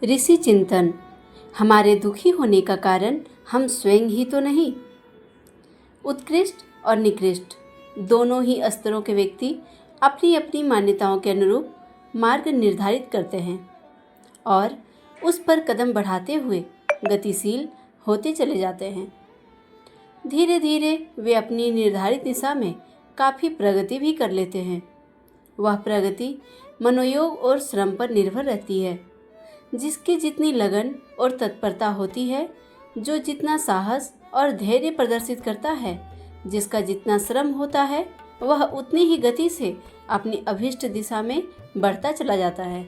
ऋषि चिंतन। हमारे दुखी होने का कारण हम स्वयं ही तो नहीं। उत्कृष्ट और निकृष्ट दोनों ही स्तरों के व्यक्ति अपनी अपनी मान्यताओं के अनुरूप मार्ग निर्धारित करते हैं और उस पर कदम बढ़ाते हुए गतिशील होते चले जाते हैं। धीरे धीरे वे अपनी निर्धारित दिशा में काफ़ी प्रगति भी कर लेते हैं। वह प्रगति मनोयोग और श्रम पर निर्भर रहती है। जिसकी जितनी लगन और तत्परता होती है, जो जितना साहस और धैर्य प्रदर्शित करता है, जिसका जितना श्रम होता है, वह उतनी ही गति से अपनी अभीष्ट दिशा में बढ़ता चला जाता है।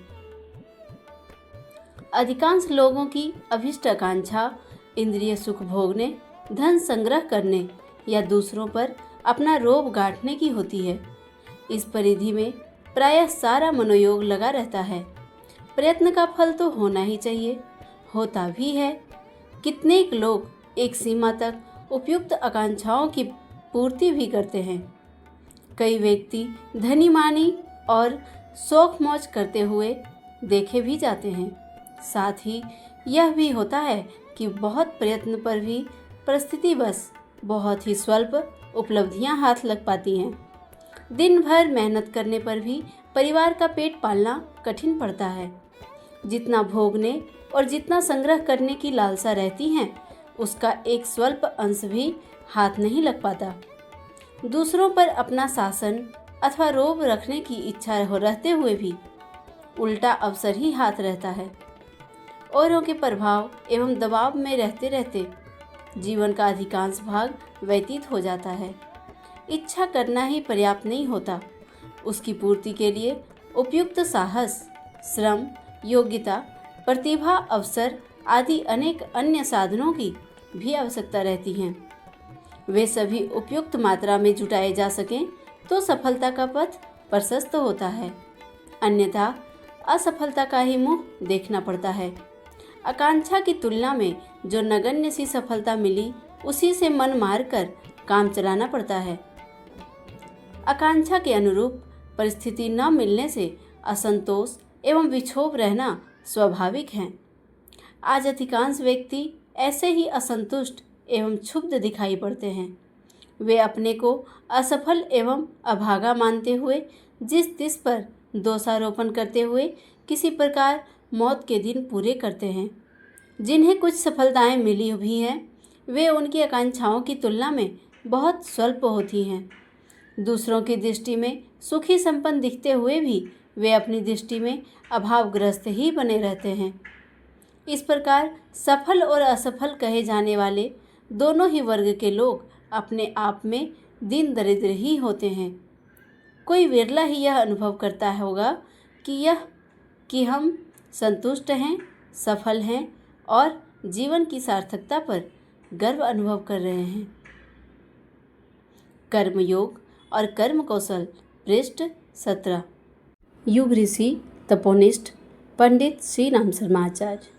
अधिकांश लोगों की अभीष्ट आकांक्षा इंद्रिय सुख भोगने, धन संग्रह करने या दूसरों पर अपना रोब गांठने की होती है। इस परिधि में प्रायः सारा मनोयोग लगा रहता है। प्रयत्न का फल तो होना ही चाहिए, होता भी है। कितने लोग एक सीमा तक उपयुक्त आकांक्षाओं की पूर्ति भी करते हैं। कई व्यक्ति धनी मानी और शौक मौज करते हुए देखे भी जाते हैं। साथ ही यह भी होता है कि बहुत प्रयत्न पर भी परिस्थितिवश बहुत ही स्वल्प उपलब्धियां हाथ लग पाती हैं। दिन भर मेहनत करने पर भी परिवार का पेट पालना कठिन पड़ता है। जितना भोगने और जितना संग्रह करने की लालसा रहती है, उसका एक स्वल्प अंश भी हाथ नहीं लग पाता। दूसरों पर अपना शासन अथवा रोब रखने की इच्छा रहते हुए भी उल्टा अवसर ही हाथ रहता है। औरों के प्रभाव एवं दबाव में रहते रहते जीवन का अधिकांश भाग व्यतीत हो जाता है। इच्छा करना ही पर्याप्त नहीं होता, उसकी पूर्ति के लिए उपयुक्त साहस, श्रम, योग्यता, प्रतिभा, अवसर आदि अनेक अन्य साधनों की भी आवश्यकता रहती हैं। वे सभी उपयुक्त मात्रा में जुटाए जा सकें तो सफलता का पथ प्रशस्त होता है, अन्यथा असफलता का ही मुंह देखना पड़ता है। आकांक्षा की तुलना में जो नगण्य सी सफलता मिली, उसी से मन मारकर काम चलाना पड़ता है। आकांक्षा के अनुरूप परिस्थिति न मिलने से असंतोष एवं विक्षोभ रहना स्वाभाविक है। आज अधिकांश व्यक्ति ऐसे ही असंतुष्ट एवं क्षुब्ध दिखाई पड़ते हैं। वे अपने को असफल एवं अभागा मानते हुए जिस तिस पर दोषारोपण करते हुए किसी प्रकार मौत के दिन पूरे करते हैं। जिन्हें कुछ सफलताएं मिली भी हैं, वे उनकी आकांक्षाओं की तुलना में बहुत स्वल्प होती हैं। दूसरों की दृष्टि में सुखी संपन्न दिखते हुए भी वे अपनी दृष्टि में अभावग्रस्त ही बने रहते हैं। इस प्रकार सफल और असफल कहे जाने वाले दोनों ही वर्ग के लोग अपने आप में दीन दरिद्र ही होते हैं। कोई विरला ही यह अनुभव करता होगा कि हम संतुष्ट हैं, सफल हैं और जीवन की सार्थकता पर गर्व अनुभव कर रहे हैं। कर्मयोग और कर्म कौशल, पृष्ठ 17। युग ऋषि तपोनिष्ठ पंडित श्री राम शर्मा आचार्य।